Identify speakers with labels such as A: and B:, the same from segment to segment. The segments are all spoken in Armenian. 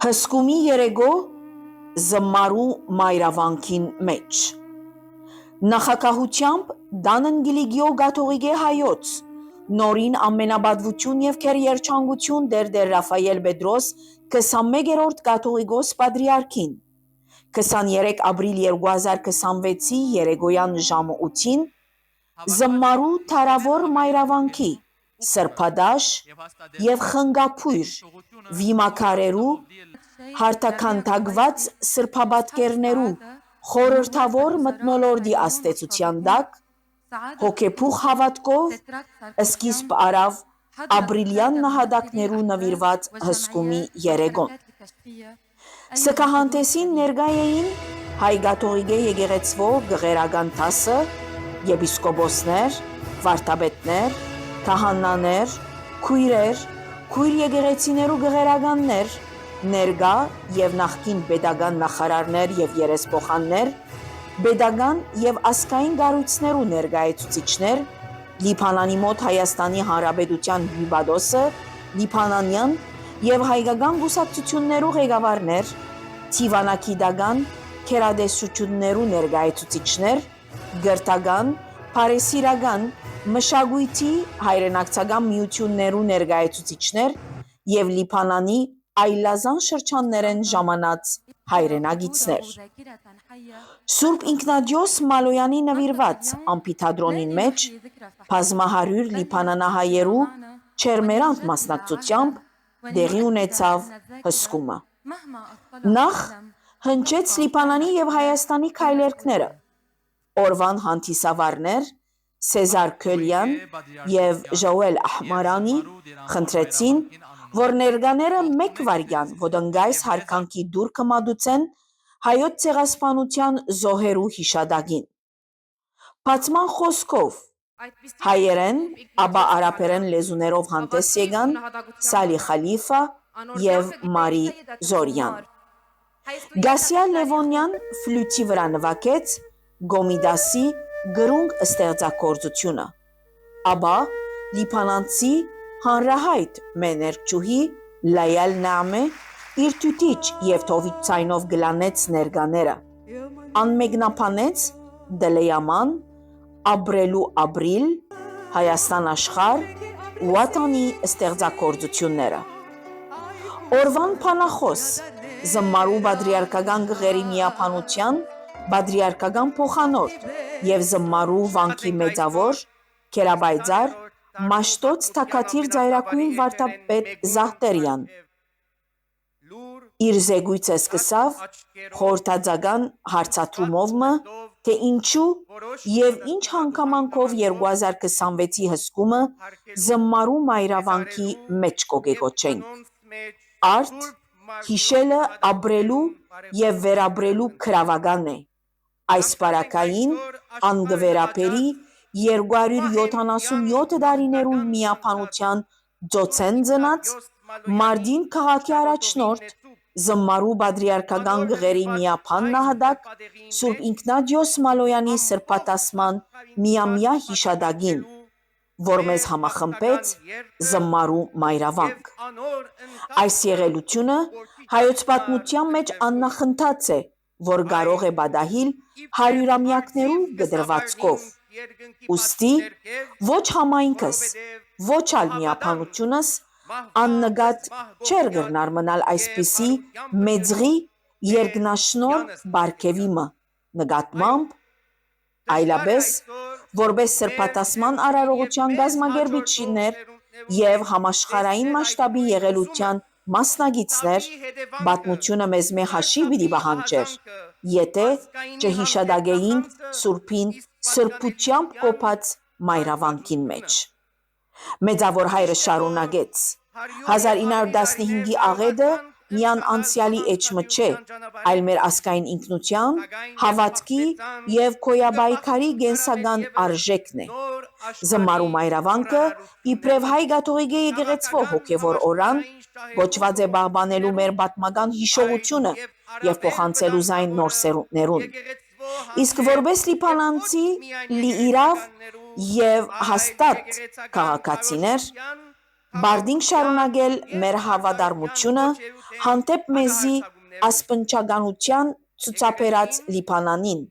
A: Հսկումի երեգո զմարու մայրավանքին մեջ նախակահությամբ դանն գիլիգիո գաթողիգե հայոց նորին ամենաբադվություն եւ քեր երջանկություն դեր Ռաֆայել Պետրոս 21-րդ գաթողիկոս պատրիարքին 23 ապրիլ 2026-ի երեգոյան ժամը 8-ին զմարու թարավոր մայրավանքի սրբադաշ եւ խնգափույր վիմակարերու հարթաքանդակված սրբաբատկերներու խորհրդավոր մթնոլորտի աստեցության դակ հոգեփուխ հավատքով սկիզբ արավ ապրիլյան նահատակներու նվիրված հսկումի երեգոն Սքահանտեսին ներկա էին հայ գաթողիկե եկեղեցվո գղերական դասը եպիսկոպոսներ, վարդապետներ, քահանաներ, քույրեր, քույր եկեղեցիներու գղերականներ, ներկա եւ նախկին պետական նախարարներ եւ երեսփոխաններ, պետական եւ ազգային կառույցներու ներկայացուցիչներ, Լիբանանի մոտ Հայաստանի Հանրապետության հյուպատոսը, լիբանանյան եւ հայկական կուսակցություններու ղեկավարներ, Թիվանակիդական քերադեսություններու ներկայացուցիչներ, գրթական, բարեսիրական, մշակույթի հայրենակցական միություններու ներկայացուցիչներ եւ Լիբանանի այլազան շրջաններեն ժամանած հայրենագիցներ։ Սուրբ Ինքնադիոս Մալոյանի նվիրված ամփիթադրոնին մեջ բազմահարյուր լիբանանահայերու չերմերանտ մասնակցությամբ դեղի ունեցավ հսկումը։ Նախ հնչեց Լիբանանի եւ Հայաստանի քայլերքները, օրվան հանդիսավարներ Սեզար Քոլյան եւ Ժոել Ահմարանի խնդրեցին, որ ներկաները մեկ վարյան ոտնգայս հարկանքի դուր կմատուցեն հայոց ցեղասպանության զոհերու հիշատակին։ Բացման խոսքով հայերեն, ապա արաբերեն լեզուներով հանդես եկան Սալի Խալիֆա եւ Մարի Զորյան։ Գասիա Լևոնյան ֆլյուտի վրա նվագեց Գոմիդասի գրունգ ստեղծագործությունը, ապա լիբանանցի հանրահայտ մեներկչուհի Լայալ Նամե իր թութիչ եւ թովիչ ցայնով գլանեց ներկաները, անմեկնաբանեց Դլեյաման, Աբրելու Աբրիլ, Հայաստան աշխարհ, Վատանի ստեղծագործությունները։ Օրվան փանախոս զմարու պատրիարքական գղերի միապանության պատրիարքական փոխանորդ եւ զմարու վանքի մեծավոր Քերաբայձար Մաշտոց թակաթիր ծայրակույն վարդապետ Զահտերյան իր զեկույցը սկսավ խորհրդածական հարցադրումովը, թե ինչու եւ ինչ հանգամանքով 2026-ի հսկումը զմարու մայրավանքի մեջ կոգեգոչենք։ Արդ հիշելը ապրելու եւ վերապրելու քրավական է։ Այս բարակային անգվերապերի 277 տարիներու միապանության ծոցեն ծնած Մարդին քաղաքի առաջնորդ զմարու պատրիարքական գղերի միապան նահատակ Սուրբ Ինքնադիոս Մալոյանի սրբատասման միամյա հիշատակին, որ մեզ համախմբեց զմարու մայրավանք։ Այս եղելությունը հայոց պատմության մեջ աննախընթաց է, որ կարող է պատահիլ հարյուրամյակներու գդրվածքով։ Ուստի ոչ համայնքս, ոչ ալ միապանությունս աննկատ չէր գրնար մնալ այսպիսի մեծղի երկնաշնոր բարգեւիմը նկատմամբ, այլապես որպես սրբատասման արարողության գազմագերբիչներ եւ համաշխարհային մասշտաբի եղելության մասնագետներ, պատմությունը մեզ մե հաշի պիտի պահանջեր, եթե չհիշադակեինք Սուրբին սրբությամբ կոփած մայրավանքին մեջ։ Մեծավոր հայրը շարունակեց. 1915-ի աղետը միան անցյալի էջմը չէ, այլ մեր ազգային ինքնության, հավատքի եւ քոյաբայքարի գենսական արժեքն է։ Զմարու մայրավանքը իբրև հայ գաթողիկե եկեղեցվո հոգևոր օրան կոչված է պահպանելու մեր պատմական հիշողությունը եւ փոխանցելու զայն նոր սերունդներուն։ Իսկ որպես լիբանանցի լիիրավ եւ հաստատ քաղաքացիներ Բարդինք շարունակել մեր հավատարմությունը հանդեպ մեզի ասպնջականության ցուցաբերած Լիբանանին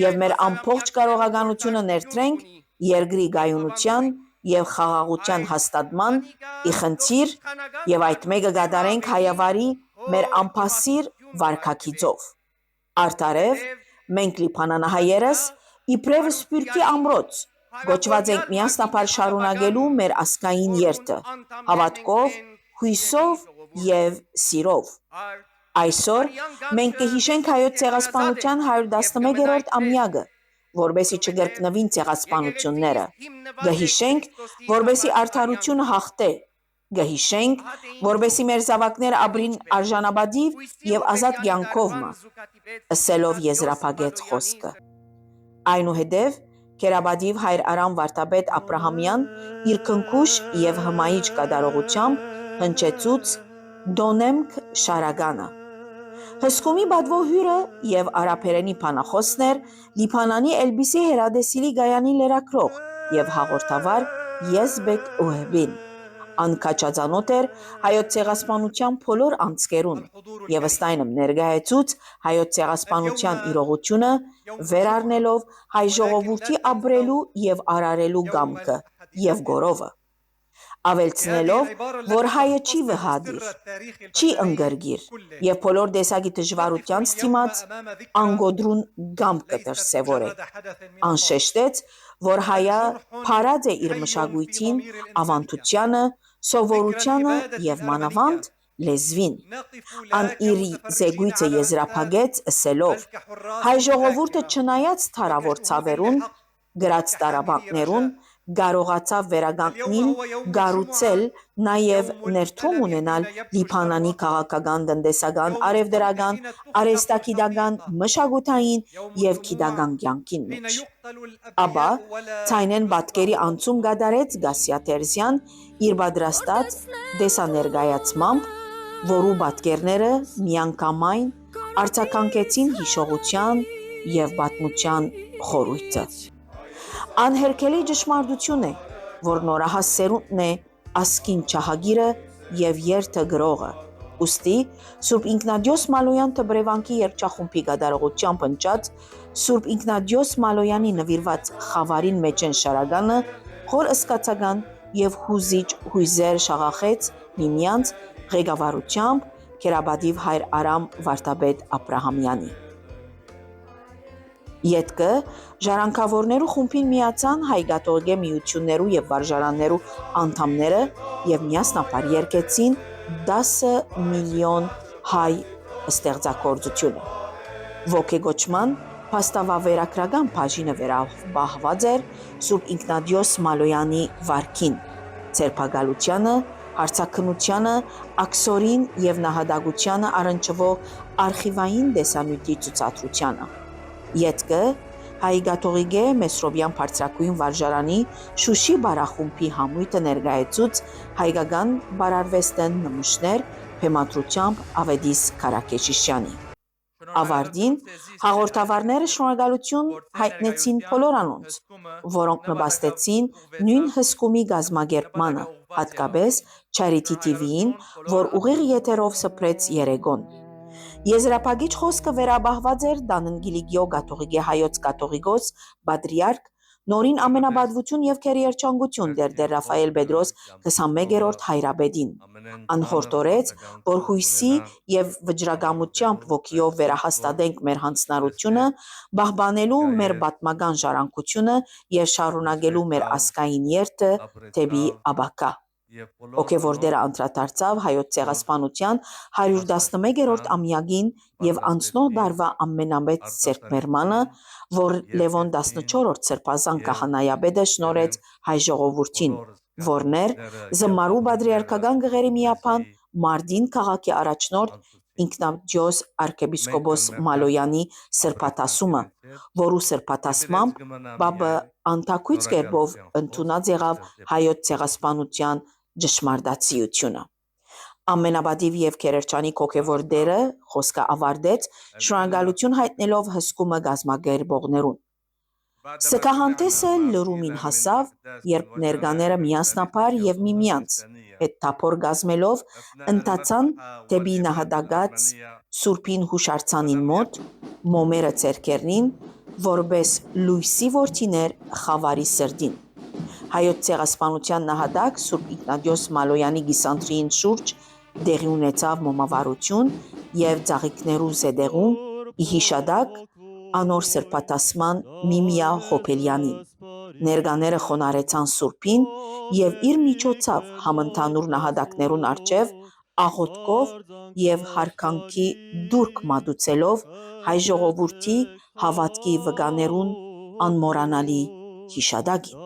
A: և մեր ամբողջ կարողականությունը ներդրենք երկրի կայունության և խաղաղության հաստատման ի խնդիր և այդ մեկը կատարենք հայավարի մեր անպասիր վարքագիծով։ Արդարև մենք լիբանանահայերս իբրև սփյուռքի ամրոց կոչված ենք միասնաբար շարունակելու մեր ազգային երթը հավատքով, հույսով և սիրով։ Այսօր մենք կհիշենք Հայոց ցեղասպանության 111-րդ ամյակը, որպեսզի չկրկնվին ցեղասպանությունները, կհիշենք, որպեսզի արդարությունը հաղթե, կհիշենք, որպեսզի մեր զավակները ապրին արժանապատիվ և ազատ կյանքով մը, ըսելով եզրափակեց խոսքը։ Այնուհետև քերապատիվ հայր Արամ վարդապետ Աբրահամյան իր քնքուշ և հմայիչ կատարողությամբ հնչեցուց «Դոնեմք շարականը»։ Հսկումի պատվո հյուրը և արաբերենի բանախոսն էր Լիբանանի Էլբիսի հեռադեսիլի կայանի լրագրող և հաղորդավար Եզբեկ Ուհեբին։ Ան քաջածանոթ էր Հայոց ցեղասպանության բոլոր անցքերուն և ըստ այնմ ներկայացուց Հայոց ցեղասպանության իրողությունը վերառնելով հայ ժողովրդի ապրելու և արարելու կամքը և գոռովը, ավելցնելով, որ հայը չի վհադիր, չի ընկրկիր և բոլոր տեսակի դժվարությանց դիմաց անկոտրուն կամք կդրսևորե։ Ան շեշտեց, որ հայը փարած է իր մշակույթին, ավանդությանը, սովորությանը և մանավանդ լեզվին։ Ան իր զեկույցը եզրափակեց ըսելով. «Հայ ժողովուրդը չնայած թարավոր ցավերուն, կրած տառապանքներուն, կարողացավ վերականգնիլ, կառուցել, նաև ներդրում ունենալ Լիբանանի քաղաքական, տնտեսական, առևտրական, արհեստագիտական, մշակութային և գիտական կյանքին մեջ»։ Ապա ձայնեն պատկերի անցում կատարեց Գասիա Թերզյան իր պատրաստած տեսաներկայացմամբ, որու պատկերները միանգամայն արձագանքեցին հիշողության և պատմության խորհուրդը։ Անհերքելի ճշմարտություն է, որ նորահաս սերունդն է ազգին ջահագիրը և երթը կրողը։ Ուստի Սուրբ Ինքնադիոս Մալոյան Դբրևանքի երգչախումբի կատարողությամբ հնչած Սուրբ Ինքնադիոս Մալոյանի նվիրված «Խավարին մեջեն» շարականը խոր զգացական և հուզիչ հույզեր շաղախեց միմյանց ղեկավարությամբ քերապատիվ հայր Արամ վարդապետ Աբրահամյանի։ Ետքը ժառանգավորներու խումբին միացան հայ կաթողիկե միություններու և վարժարաններու անդամները և միասնաբար երգեցին «10 միլիոն հայ» ստեղծագործությունը։ Ոգեկոչման փաստավավերագրական բաժինը վերապահված էր Սուրբ Ինքնադիոս Մալոյանի վարքին, ձերբակալությանը, հարցաքննությանը, աքսորին և նահատակությանը առնչվող արխիվային տեսանյութի ցուցադրությանը։ Ետքը հայ կաթողիկե Մեսրոպյան բարձրագույն վարժարանի Շուշի բարախումբի համույթը ներկայացուց հայկական պարարվեստեն նմուշներ բեմադրությամբ Ավետիս Քարաքեշիշյանի։ Ավարտին հաղորդավարները շնորհակալություն հայտնեցին բոլոր անոնց, որոնք նպաստեցին նույն հսկումի կազմակերպմանը, հատկապես Charity TV-ին, որ ուղիղ եթերով սփռեց երեկոն։ Եզրափակիչ խոսքը վերապահված էր Դանն Կիլիկիո կաթողիկե հայոց կաթողիկոս պատրիարք նորին ամենապատվություն և քերեերջանկություն Տեր Ռաֆայել Պետրոս 21-րդ հայրապետին։ Ան հորդորեց, որ հույսի և վճռակամությամբ ոգիով վերահաստատենք մեր հանձնառությունը, պահպանելու մեր պատմական ժառանգությունը և շարունակելու մեր ազգային երթը դեպի ապագա։ Հոգևոր տերը անդրադարձավ Հայոց ցեղասպանության 111-րդ ամյակին և անցնող տարվա ամենամեծ ձեռքբերմանը, որ Լևոն 14-րդ սրբազան քահանայապետը շնորհեց հայ ժողովրդին, որն էր Զմարու պատրիարքական քղերի միապան Մարտին քաղաքի առաջնորդ Ինքնադիոս arczepiskopos Մալոյանի սրբադասումը, որու սրբադասմամբ Պապը անթաքույց կերպով ընդունած եղավ Հայոց ցեղասպանության ճշմարտացիությունը։ Ամենապատիվ և քերերջանիկ հոգևոր տերը խոսքը ավարտեց շնորհակալություն հայտնելով հսկումը կազմակերպողներուն։ Սկահանտեսը լրումին հասավ, երբ ներկաները միասնապար և միմյանց հետ թափոր կազմելով ընթացան դեպի նահատակած Սուրբին հուշարձանին մոտ, մոմերը ձեռքերնին, որպես լույսի որդիներ խավարի սրտին։ Հայոց ցեղասպանության նահատակ Սուրբ Իգնատիոս Մալոյանի կիսանդրիին շուրջ տեղի ունեցավ մոմավառություն և ծաղիկներու զետեղում ի հիշատակ անոր սրբատասման Միմիա Հոբելյանին։ Ներկաները խոնարհեցան Սուրբին և իր միջոցով համընդհանուր նահատակներուն առջև աղոթքով և հարկանքի տուրք մատուցելով հայ ժողովրդի հավատքի վկաներուն անմոռանալի հիշատակին։